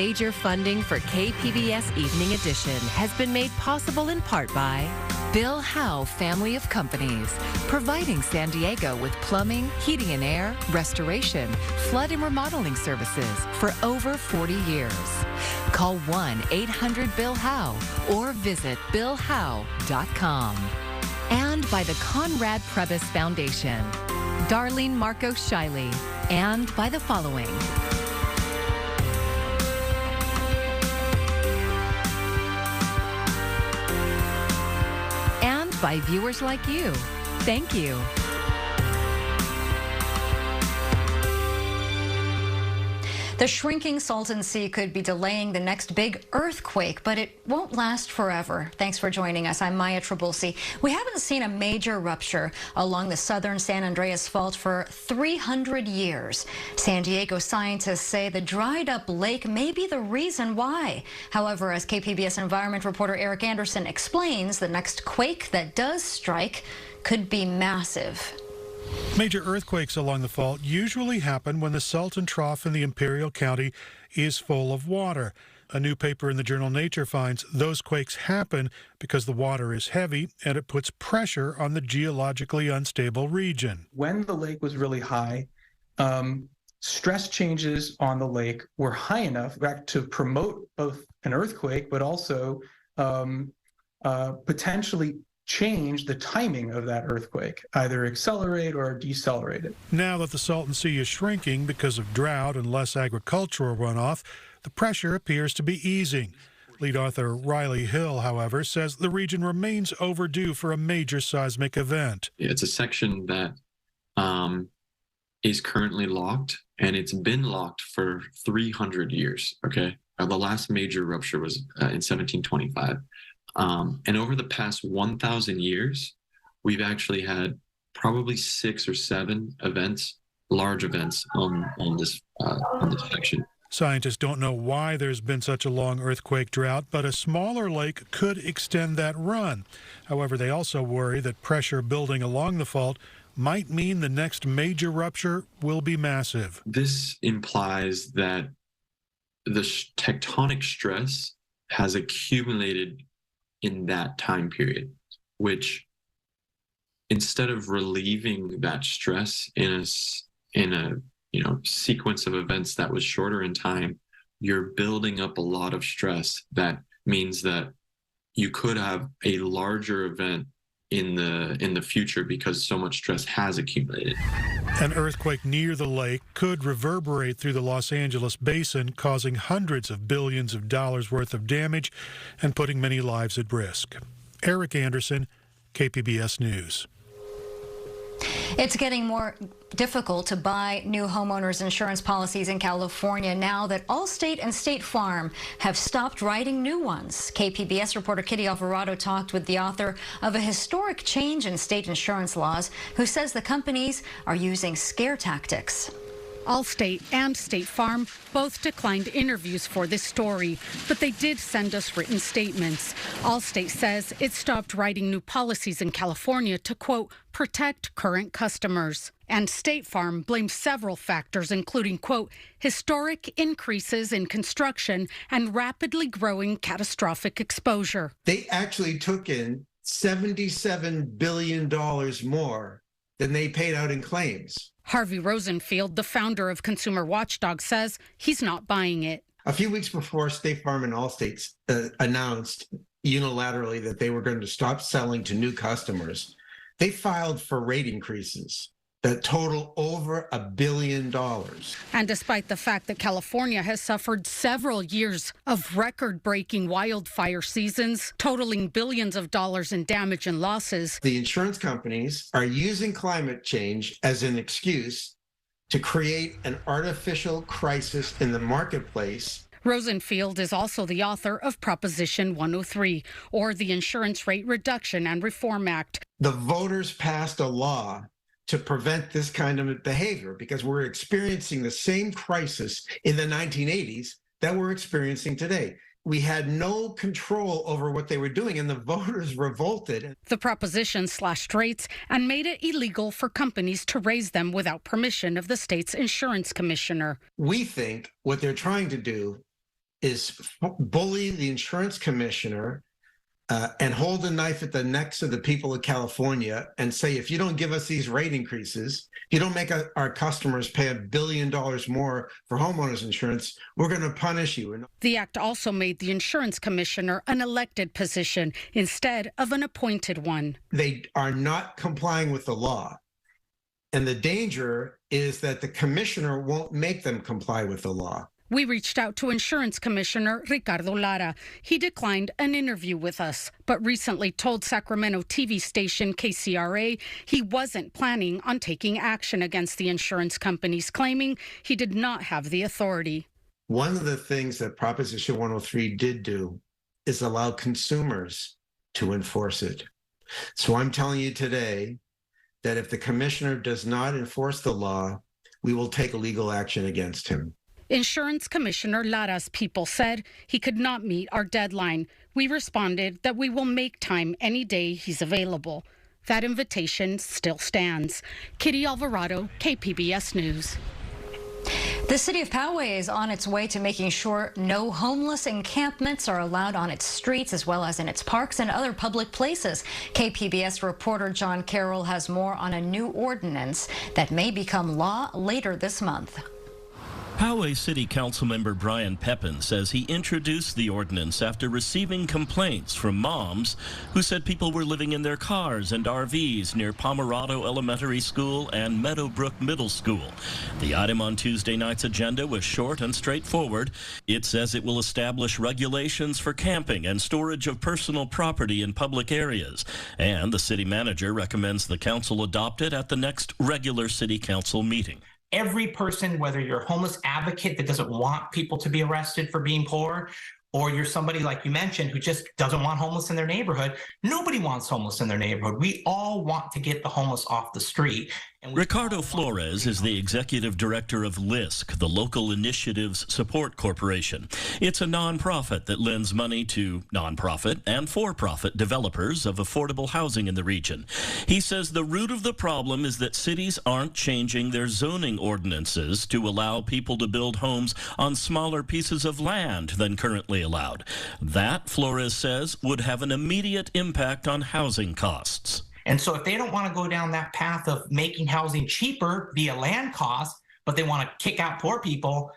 Major funding for KPBS Evening Edition has been made possible in part by Bill Howe Family of Companies, providing San Diego with plumbing, heating and air, restoration, flood and remodeling services for over 40 years. Call 1-800-BILL-HOWE or visit billhowe.com. And by the Conrad Prebys Foundation, Darlene Marco Shiley, and by the following. And by viewers like you. Thank you. The shrinking Salton Sea could be delaying the next big earthquake, but it won't last forever. Thanks for joining us. I'm Maya Trabulsi. We haven't seen a major rupture along the southern San Andreas Fault for 300 years. San Diego scientists say the dried up lake may be the reason why. However, as KPBS environment reporter Eric Anderson explains, the next quake that does strike could be massive. Major earthquakes along the fault usually happen when the Salton Trough in the Imperial County is full of water. A new paper in the journal Nature finds those quakes happen because the water is heavy and it puts pressure on the geologically unstable region. When the lake was really high, stress changes on the lake were high enough to promote both an earthquake, but also potentially change the timing of that earthquake, either accelerate or decelerate it. Now that the Salton Sea is shrinking because of drought and less agricultural runoff, the pressure appears to be easing. Lead author Riley Hill, however, says the region remains overdue for a major seismic event. It's a section that is currently locked, and it's been locked for 300 years, okay? The last major rupture was in 1725. And over the past 1,000 years, we've actually had probably 6 or 7 events, large events on this section. Scientists don't know why there's been such a long earthquake drought, but a smaller lake could extend that run. However, they also worry that pressure building along the fault might mean the next major rupture will be massive. This implies that the tectonic stress has accumulated in that time period, which instead of relieving that stress in a sequence of events that was shorter in time, you're building up a lot of stress. That means that you could have a larger event in the future because so much stress has accumulated. An earthquake near the lake could reverberate through the Los Angeles basin, causing hundreds of billions of dollars worth of damage and putting many lives at risk. Eric Anderson, KPBS News. It's getting more difficult to buy new homeowners insurance policies in California now that Allstate and State Farm have stopped writing new ones. KPBS reporter Kitty Alvarado talked with the author of a historic change in state insurance laws, who says the companies are using scare tactics. Allstate and State Farm both declined interviews for this story, but they did send us written statements. Allstate says it stopped writing new policies in California to, quote, protect current customers. And State Farm blames several factors, including, quote, historic increases in construction and rapidly growing catastrophic exposure. They actually took in $77 billion more than they paid out in claims. Harvey Rosenfield, the founder of Consumer Watchdog, says he's not buying it. A few weeks before State Farm and Allstate announced unilaterally that they were going to stop selling to new customers, they filed for rate increases that total over $1 billion. And despite the fact that California has suffered several years of record-breaking wildfire seasons, totaling billions of dollars in damage and losses, the insurance companies are using climate change as an excuse to create an artificial crisis in the marketplace. Rosenfield is also the author of Proposition 103, or the Insurance Rate Reduction and Reform Act. The voters passed a law to prevent this kind of behavior because we're experiencing the same crisis in the 1980s that we're experiencing today. We had no control over what they were doing, and the voters revolted. The proposition slashed rates and made it illegal for companies to raise them without permission of the state's insurance commissioner. We think what they're trying to do is bully the insurance commissioner and hold a knife at the necks of the people of California and say, if you don't give us these rate increases, if you don't make our customers pay $1 billion more for homeowners insurance, we're going to punish you. The act also made the insurance commissioner an elected position instead of an appointed one. They are not complying with the law. And the danger is that the commissioner won't make them comply with the law. We reached out to Insurance Commissioner Ricardo Lara. He declined an interview with us, but recently told Sacramento TV station KCRA he wasn't planning on taking action against the insurance companies, claiming he did not have the authority. One of the things that Proposition 103 did do is allow consumers to enforce it. So I'm telling you today that if the commissioner does not enforce the law, we will take legal action against him. Insurance Commissioner Lara's people said he could not meet our deadline. We responded that we will make time any day he's available. That invitation still stands. Kitty Alvarado, KPBS News. The city of Poway is on its way to making sure no homeless encampments are allowed on its streets as well as in its parks and other public places. KPBS reporter John Carroll has more on a new ordinance that may become law later this month. Poway City Council member Brian Pepin says he introduced the ordinance after receiving complaints from moms who said people were living in their cars and RVs near Pomerado Elementary School and Meadowbrook Middle School. The item on Tuesday night's agenda was short and straightforward. It says it will establish regulations for camping and storage of personal property in public areas. And the city manager recommends the council adopt it at the next regular city council meeting. Every person, whether you're a homeless advocate that doesn't want people to be arrested for being poor, or you're somebody like you mentioned who just doesn't want homeless in their neighborhood, nobody wants homeless in their neighborhood. We all want to get the homeless off the street. Ricardo Flores is the executive director of LISC, the Local Initiatives Support Corporation. It's a nonprofit that lends money to nonprofit and for-profit developers of affordable housing in the region. He says the root of the problem is that cities aren't changing their zoning ordinances to allow people to build homes on smaller pieces of land than currently allowed. That, Flores says, would have an immediate impact on housing costs. And so if they don't want to go down that path of making housing cheaper via land costs, but they want to kick out poor people,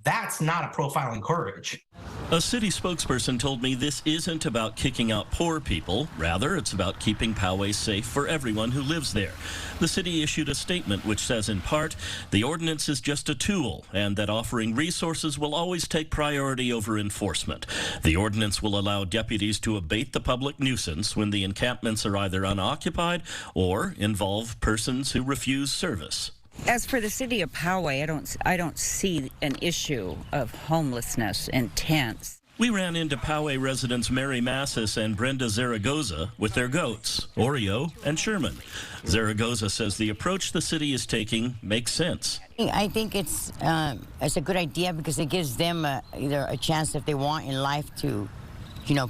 that's not a profile in courage. A city spokesperson told me this isn't about kicking out poor people. Rather, it's about keeping Poway safe for everyone who lives there. The city issued a statement which says, in part, the ordinance is just a tool and that offering resources will always take priority over enforcement. The ordinance will allow deputies to abate the public nuisance when the encampments are either unoccupied or involve persons who refuse service. As for the city of Poway, I don't see an issue of homelessness in tents. We ran into Poway residents Mary Massis and Brenda Zaragoza with their goats, Oreo and Sherman. Zaragoza says the approach the city is taking makes sense. I think it's a good idea because it gives them either a chance if they want in life to,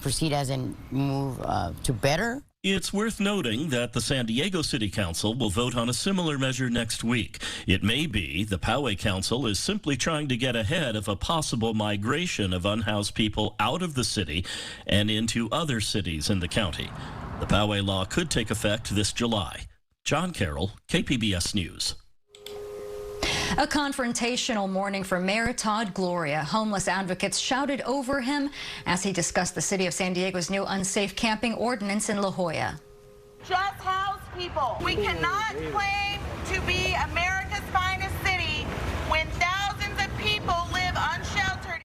proceed as and move to better. It's worth noting that the San Diego City Council will vote on a similar measure next week. It may be the Poway Council is simply trying to get ahead of a possible migration of unhoused people out of the city and into other cities in the county. The Poway law could take effect this July. John Carroll, KPBS News. A confrontational morning for Mayor Todd Gloria. Homeless advocates shouted over him as he discussed the city of San Diego's new unsafe camping ordinance in La Jolla. Just house people. We cannot claim to be America's finest city when thousands of people live unsheltered.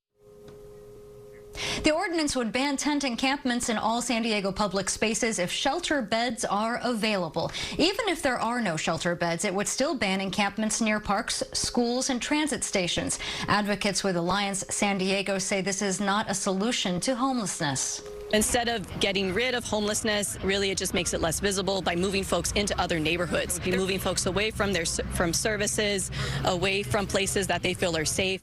The ordinance would ban tent encampments in all San Diego public spaces if shelter beds are available. Even if there are no shelter beds, it would still ban encampments near parks, schools, and transit stations. Advocates with Alliance San Diego say this is not a solution to homelessness. Instead of getting rid of homelessness, really it just makes it less visible by moving folks into other neighborhoods, moving folks away from services, away from places that they feel are safe.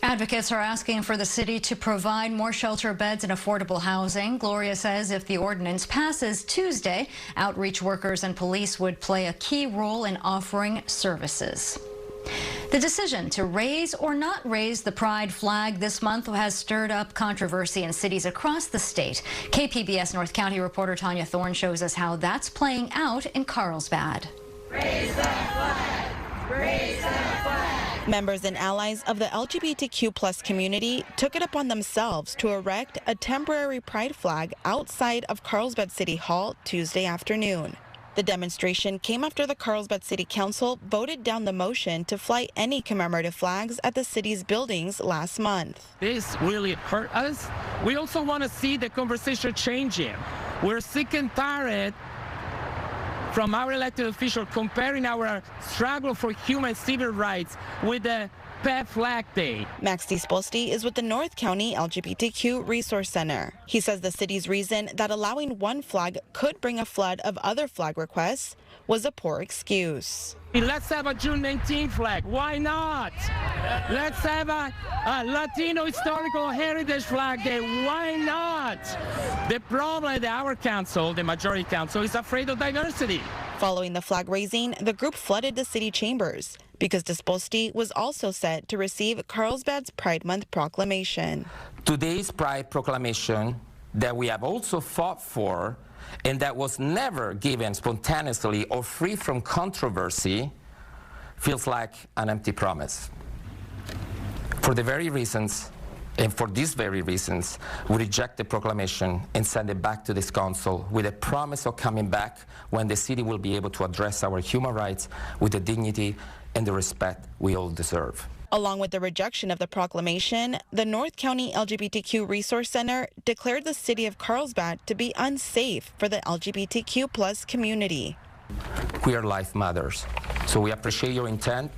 Advocates are asking for the city to provide more shelter beds and affordable housing. Gloria says if the ordinance passes Tuesday, outreach workers and police would play a key role in offering services. The decision to raise or not raise the pride flag this month has stirred up controversy in cities across the state. KPBS North County reporter Tanya Thorne shows us how that's playing out in Carlsbad. Raise that flag! Raise that flag! Members and allies of the LGBTQ+ community took it upon themselves to erect a temporary pride flag outside of Carlsbad City Hall Tuesday afternoon. The demonstration came after the Carlsbad City Council voted down the motion to fly any commemorative flags at the city's buildings last month. This really hurt us. We also want to see the conversation changing. We're sick and tired from our elected officials comparing our struggle for human civil rights with the Pet Flag Day. Max Disposti is with the North County LGBTQ Resource Center. He says the city's reason that allowing one flag could bring a flood of other flag requests was a poor excuse. Let's have a June 19th flag. Why not? Let's have a Latino Historical Heritage Flag Day. Why not? The problem that our council, the majority council, is afraid of diversity. Following the flag raising, the group flooded the city chambers because Disposti was also set to receive Carlsbad's Pride Month proclamation. Today's Pride proclamation that we have also fought for and that was never given spontaneously or free from controversy feels like an empty promise. For the very reasons, and for these very reasons, we reject the proclamation and send it back to this council with a promise of coming back when the city will be able to address our human rights with the dignity and the respect we all deserve. Along with the rejection of the proclamation, the North County LGBTQ Resource Center declared the city of Carlsbad to be unsafe for the LGBTQ+ community. Queer life matters. So we appreciate your intent,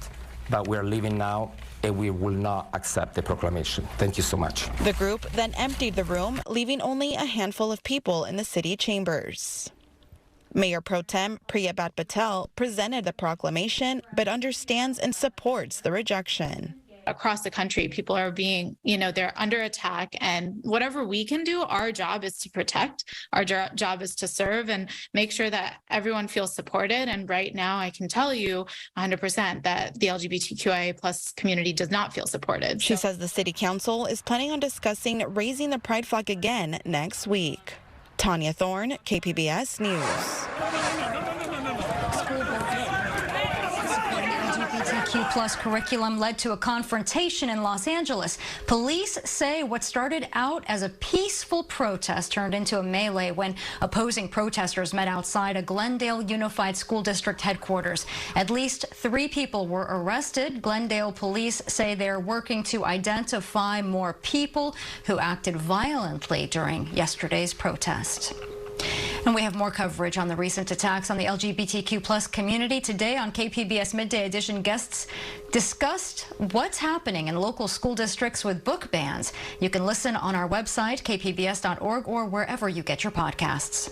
but we're leaving now and we will not accept the proclamation. Thank you so much. The group then emptied the room, leaving only a handful of people in the city chambers. Mayor Pro Tem Priyabat Patel presented the proclamation, but understands and supports the rejection. Across the country, people are being, they're under attack, and whatever we can do, our job is to protect, our job is to serve and make sure that everyone feels supported. And right now, I can tell you 100% that the LGBTQIA+ community does not feel supported. She says the city council is planning on discussing raising the pride flag again next week. Tanya Thorne, KPBS News. LGBTQ+ curriculum led to a confrontation in Los Angeles. Police say what started out as a peaceful protest turned into a melee when opposing protesters met outside a Glendale Unified School District headquarters. At least 3 people were arrested. Glendale police say they're working to identify more people who acted violently during yesterday's protest. And we have more coverage on the recent attacks on the LGBTQ+ community. Today on KPBS Midday Edition, guests discussed what's happening in local school districts with book bans. You can listen on our website, kpbs.org, or wherever you get your podcasts.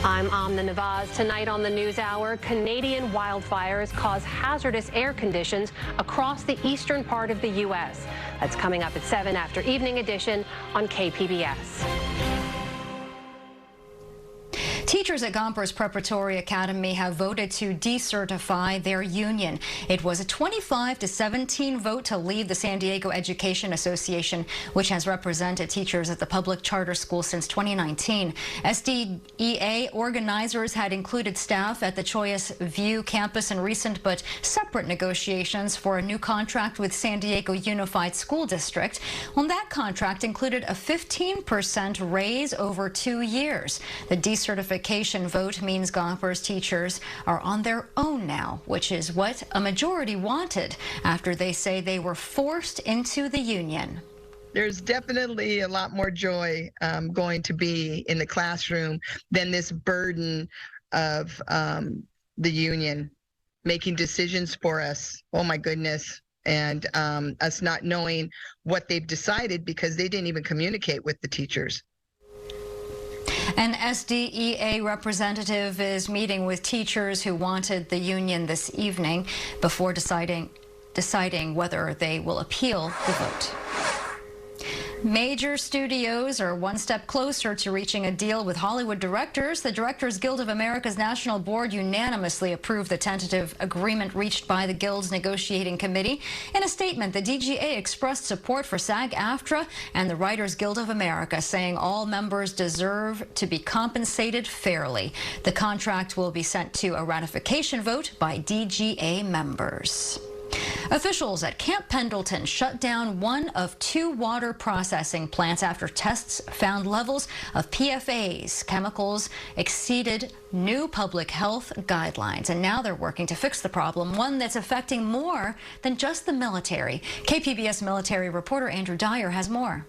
I'm Amna Nawaz. Tonight on the NewsHour, Canadian wildfires cause hazardous air conditions across the eastern part of the U.S. That's coming up at 7 after Evening Edition on KPBS. Teachers at Gompers Preparatory Academy have voted to decertify their union. It was a 25-17 vote to leave the San Diego Education Association, which has represented teachers at the public charter school since 2019. SDEA organizers had included staff at the Choice View campus in recent but separate negotiations for a new contract with San Diego Unified School District. Well, that contract included a 15% raise over 2 years. The decertification vote means Gompers teachers are on their own now, which is what a majority wanted after they say they were forced into the union. There's definitely a lot more joy going to be in the classroom than this burden of the union making decisions for us. Oh my goodness. And us not knowing what they've decided because they didn't even communicate with the teachers. An SDEA representative is meeting with teachers who wanted the union this evening before deciding whether they will appeal the vote. Major studios are one step closer to reaching a deal with Hollywood directors. The Directors Guild of America's National Board unanimously approved the tentative agreement reached by the Guild's negotiating committee. In a statement, the DGA expressed support for SAG-AFTRA and the Writers Guild of America, saying all members deserve to be compensated fairly. The contract will be sent to a ratification vote by DGA members. Officials at Camp Pendleton shut down one of 2 water processing plants after tests found levels of PFAS chemicals exceeded new public health guidelines. And now they're working to fix the problem, one that's affecting more than just the military. KPBS military reporter Andrew Dyer has more.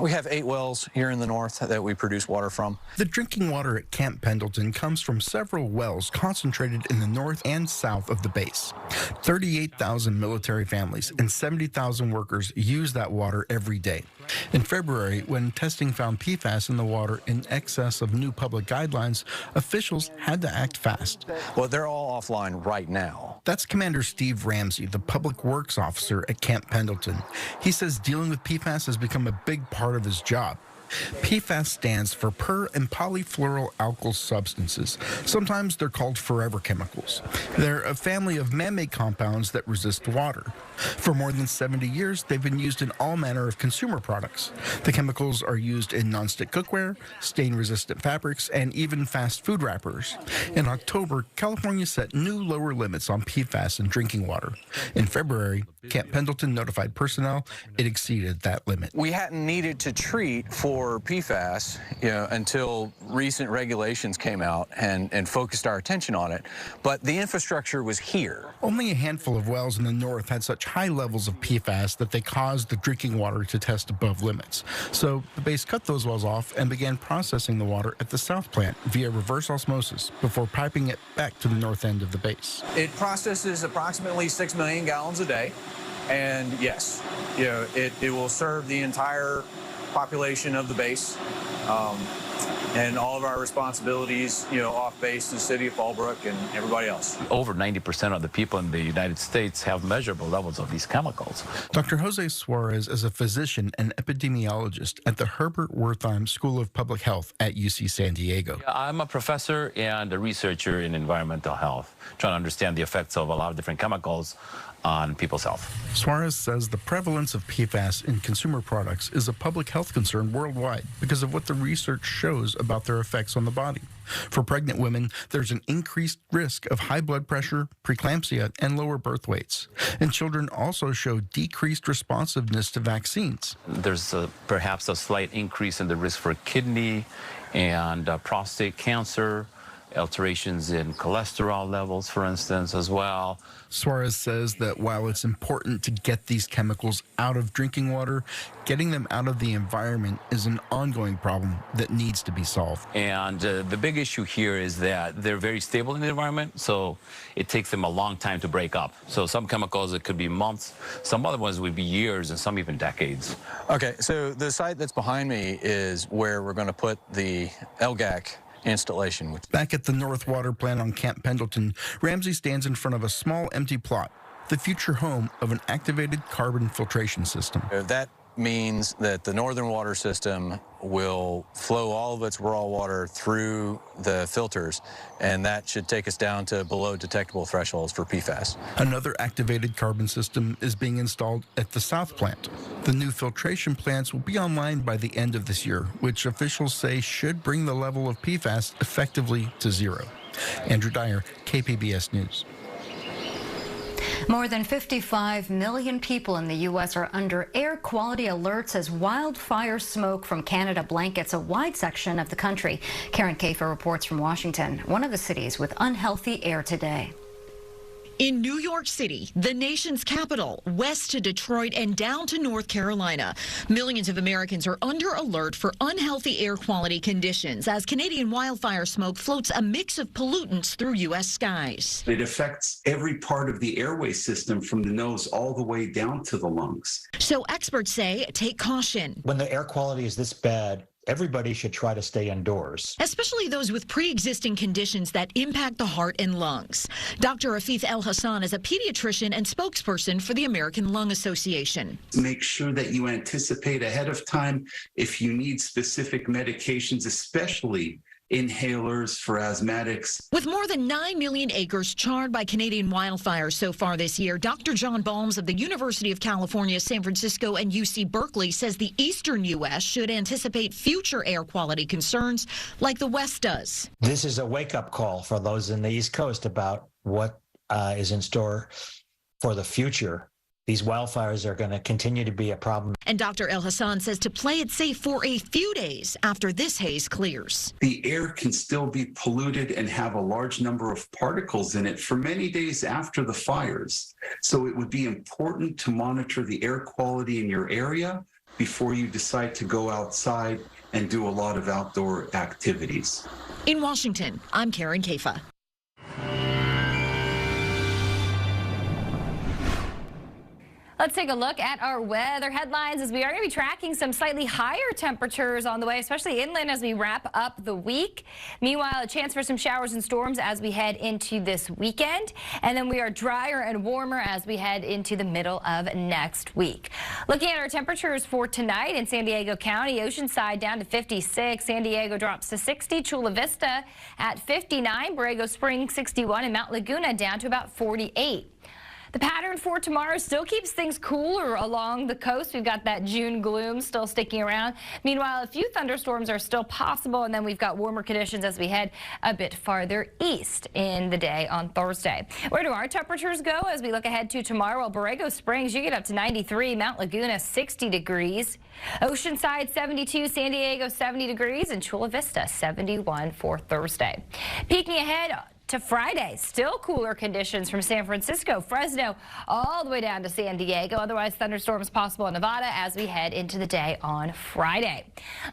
We have 8 wells here in the north that we produce water from. The drinking water at Camp Pendleton comes from several wells concentrated in the north and south of the base. 38,000 military families and 70,000 workers use that water every day. In February, when testing found PFAS in the water in excess of new public guidelines, officials had to act fast. Well, they're all offline right now. That's Commander Steve Ramsey, the public works officer at Camp Pendleton. He says dealing with PFAS has become a big part of his job. PFAS stands for per and polyfluoroalkyl substances. Sometimes they're called forever chemicals. They're a family of man-made compounds that resist water. For more than 70 years, they've been used in all manner of consumer products. The chemicals are used in nonstick cookware, stain-resistant fabrics, and even fast food wrappers. In October, California set new lower limits on PFAS in drinking water. In February, Camp Pendleton notified personnel it exceeded that limit. We hadn't needed to treat for PFAS until recent regulations came out and focused our attention on it, but the infrastructure was here. Only a handful of wells in the north had such high levels of PFAS that they caused the drinking water to test above limits. So the base cut those wells off and began processing the water at the south plant via reverse osmosis before piping it back to the north end of the base. It processes approximately 6 million gallons a day, and yes, it will serve the entire population of the base, and all of our responsibilities, off base in the city of Fallbrook and everybody else. Over 90% of the people in the United States have measurable levels of these chemicals. Dr. Jose Suarez is a physician and epidemiologist at the Herbert Wertheim School of Public Health at UC San Diego. I'm a professor and a researcher in environmental health, trying to understand the effects of a lot of different chemicals on people's health. Suarez says the prevalence of PFAS in consumer products is a public health concern worldwide because of what the research shows about their effects on the body. For pregnant women, there's an increased risk of high blood pressure, preeclampsia, and lower birth weights. And children also show decreased responsiveness to vaccines. There's perhaps a slight increase in the risk for kidney and prostate cancer, alterations in cholesterol levels, for instance, as well. Suarez says that while it's important to get these chemicals out of drinking water, getting them out of the environment is an ongoing problem that needs to be solved. And the big issue here is that they're very stable in the environment, so it takes them a long time to break up. So some chemicals, it could be months. Some other ones would be years, and some even decades. Okay, so the site that's behind me is where we're going to put the LGAC installation. Back at the North Water Plant on Camp Pendleton, Ramsey stands in front of a small empty plot, the future home of an activated carbon filtration system. That means that the northern water system will flow all of its raw water through the filters, and that should take us down to below detectable thresholds for PFAS. Another activated carbon system is being installed at the south plant. The new filtration plants will be online by the end of this year, which officials say should bring the level of PFAS effectively to zero. Andrew Dyer, KPBS News. More than 55 million people in the U.S. are under air quality alerts as wildfire smoke from Canada blankets a wide section of the country. Karen Kafer reports from Washington, one of the cities with unhealthy air today. In New York City, the nation's capital, west to Detroit and down to North Carolina, millions of Americans are under alert for unhealthy air quality conditions as Canadian wildfire smoke floats a mix of pollutants through U.S. skies. It affects every part of the airway system from the nose all the way down to the lungs. So experts say take caution. When the air quality is this bad, everybody should try to stay indoors. Especially those with pre-existing conditions that impact the heart and lungs. Dr. Afif El Hassan is a pediatrician and spokesperson for the American Lung Association. Make sure that you anticipate ahead of time if you need specific medications, especially inhalers for asthmatics. With more than 9 million acres charred by Canadian wildfires so far this year, Dr. John Balmes of the University of California, San Francisco, and UC Berkeley says the eastern U.S. should anticipate future air quality concerns like the West does. This is a wake-up call for those in the East Coast about what is in store for the future. These wildfires are going to continue to be a problem. And Dr. El Hassan says to play it safe for a few days after this haze clears. The air can still be polluted and have a large number of particles in it for many days after the fires. So it would be important to monitor the air quality in your area before you decide to go outside and do a lot of outdoor activities. In Washington, I'm Karen Kafa. Let's take a look at our weather headlines as we are going to be tracking some slightly higher temperatures on the way, especially inland as we wrap up the week. Meanwhile, a chance for some showers and storms as we head into this weekend. And then we are drier and warmer as we head into the middle of next week. Looking at our temperatures for tonight in San Diego County, Oceanside down to 56. San Diego drops to 60. Chula Vista at 59. Borrego Springs 61. And Mount Laguna down to about 48. The pattern for tomorrow still keeps things cooler along the coast. We've got that June gloom still sticking around. Meanwhile, a few thunderstorms are still possible, and then we've got warmer conditions as we head a bit farther east in the day on Thursday. Where do our temperatures go as we look ahead to tomorrow? Well, Borrego Springs, you get up to 93, Mount Laguna 60 degrees, Oceanside 72, San Diego 70 degrees, and Chula Vista 71 for Thursday. Peeking ahead to Friday, still cooler conditions from San Francisco, Fresno, all the way down to San Diego. Otherwise, thunderstorms possible in Nevada as we head into the day on Friday.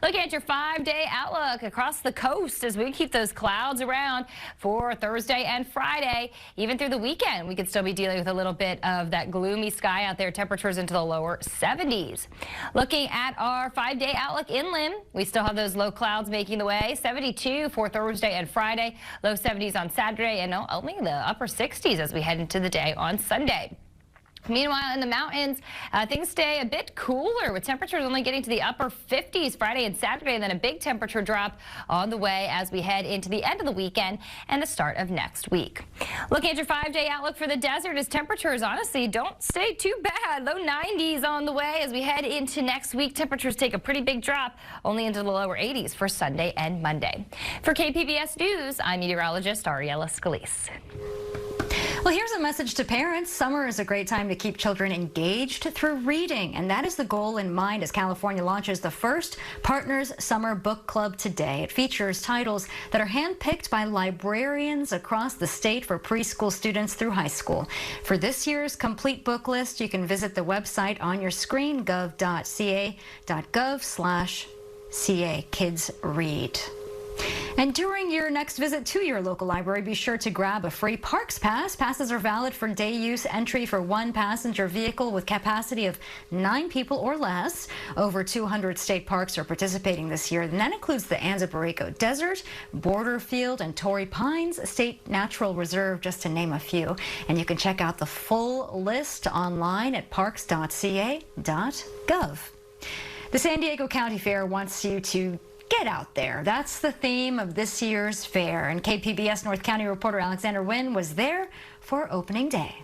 Looking at your 5-day outlook across the coast as we keep those clouds around for Thursday and Friday. Even through the weekend, we could still be dealing with a little bit of that gloomy sky out there. Temperatures into the lower 70s. Looking at our 5-day outlook inland, we still have those low clouds making the way. 72 for Thursday and Friday, low 70s on Saturday, and only the upper 60s as we head into the day on Sunday. Meanwhile, in the mountains, things stay a bit cooler with temperatures only getting to the upper 50s Friday and Saturday, and then a big temperature drop on the way as we head into the end of the weekend and the start of next week. Looking at your 5-day outlook for the desert, as temperatures honestly don't stay too bad. Low 90s on the way as we head into next week. Temperatures take a pretty big drop, only into the lower 80s for Sunday and Monday. For KPBS News, I'm meteorologist Ariella Scalise. Well, here's a message to parents. Summer is a great time to keep children engaged through reading, and that is the goal in mind as California launches the first Partners Summer Book Club today. It features titles that are handpicked by librarians across the state for preschool students through high school. For this year's complete book list, you can visit the website on your screen, gov.ca.gov/CA Kids Read. And during your next visit to your local library, be sure to grab a free Parks Pass. Passes are valid for day use entry for one passenger vehicle with capacity of 9 people or less. Over 200 state parks are participating this year, and that includes the Anza-Borrego Desert, Borderfield, and Torrey Pines State Natural Reserve, just to name a few. And you can check out the full list online at parks.ca.gov. The San Diego County Fair wants you to get out there. That's the theme of this year's fair. And KPBS North County reporter Alexander Wynn was there for opening day.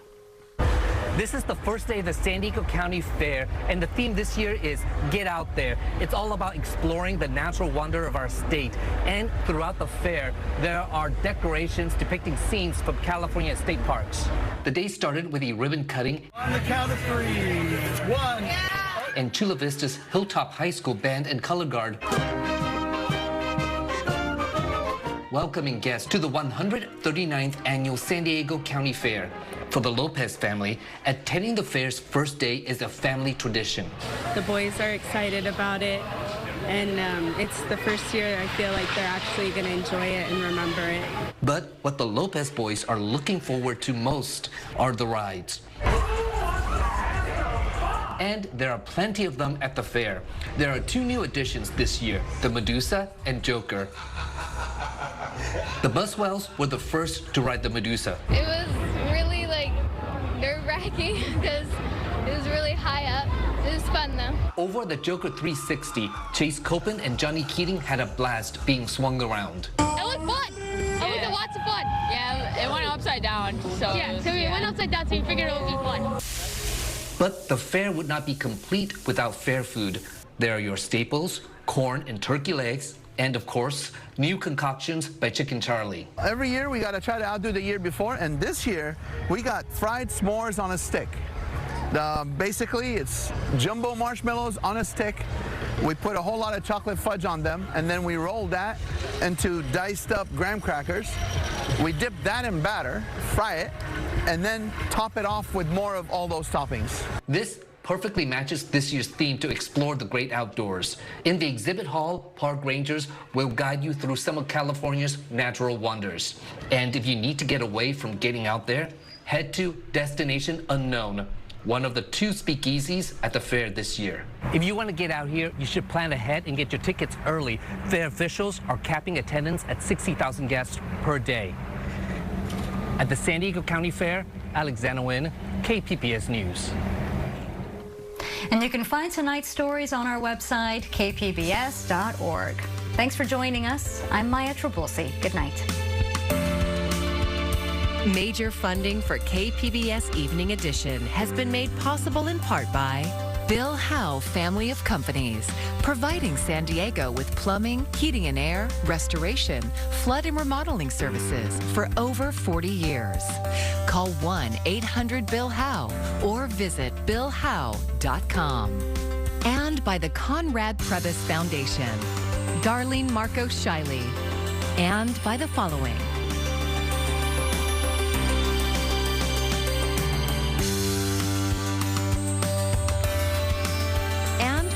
This is the first day of the San Diego County Fair, and the theme this year is Get Out There. It's all about exploring the natural wonder of our state. And throughout the fair, there are decorations depicting scenes from California state parks. The day started with a ribbon cutting. On the count of 3, 1. And Chula Vista's Hilltop High School Band and Color Guard welcoming guests to the 139th Annual San Diego County Fair. For the Lopez family, attending the fair's first day is a family tradition. The boys are excited about it, and it's the first year I feel like they're actually going to enjoy it and remember it. But what the Lopez boys are looking forward to most are the rides. and there are plenty of them at the fair. There are 2 new additions this year, the Medusa and Joker. The Buswells were the first to ride the Medusa. It was really nerve-wracking because it was really high up. It was fun though. Over the Joker 360, Chase Copen and Johnny Keating had a blast being swung around. It was fun. It was lots of fun. Yeah, it went upside down. So we went upside down, so we figured it would be fun. But the fair would not be complete without fair food. There are your staples, corn and turkey legs, and of course, new concoctions by Chicken Charlie. Every year we got to try to outdo the year before, and this year we got fried s'mores on a stick. Basically, it's jumbo marshmallows on a stick. We put a whole lot of chocolate fudge on them, and then we roll that into diced up graham crackers. We dip that in batter, fry it, and then top it off with more of all those toppings. This perfectly matches this year's theme to explore the great outdoors. In the exhibit hall, park rangers will guide you through some of California's natural wonders. And if you need to get away from getting out there, head to Destination Unknown, one of the 2 speakeasies at the fair this year. If you want to get out here, you should plan ahead and get your tickets early. Fair officials are capping attendance at 60,000 guests per day. At the San Diego County Fair, Alexander Nguyen, KPBS News. And you can find tonight's stories on our website, kpbs.org. Thanks for joining us. I'm Maya Trabulsi. Good night. Major funding for KPBS Evening Edition has been made possible in part by Bill Howe Family of Companies, providing San Diego with plumbing, heating and air, restoration, flood and remodeling services for over 40 years. Call 1-800-BILL-HOWE or visit billhowe.com. And by the Conrad Prebys Foundation, Darlene Marco Shiley, and by the following.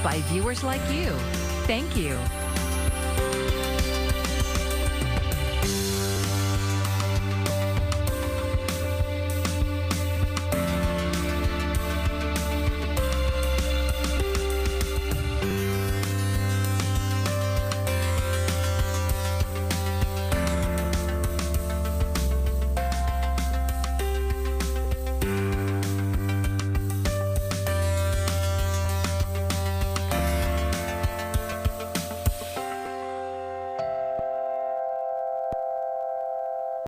By viewers like you. Thank you.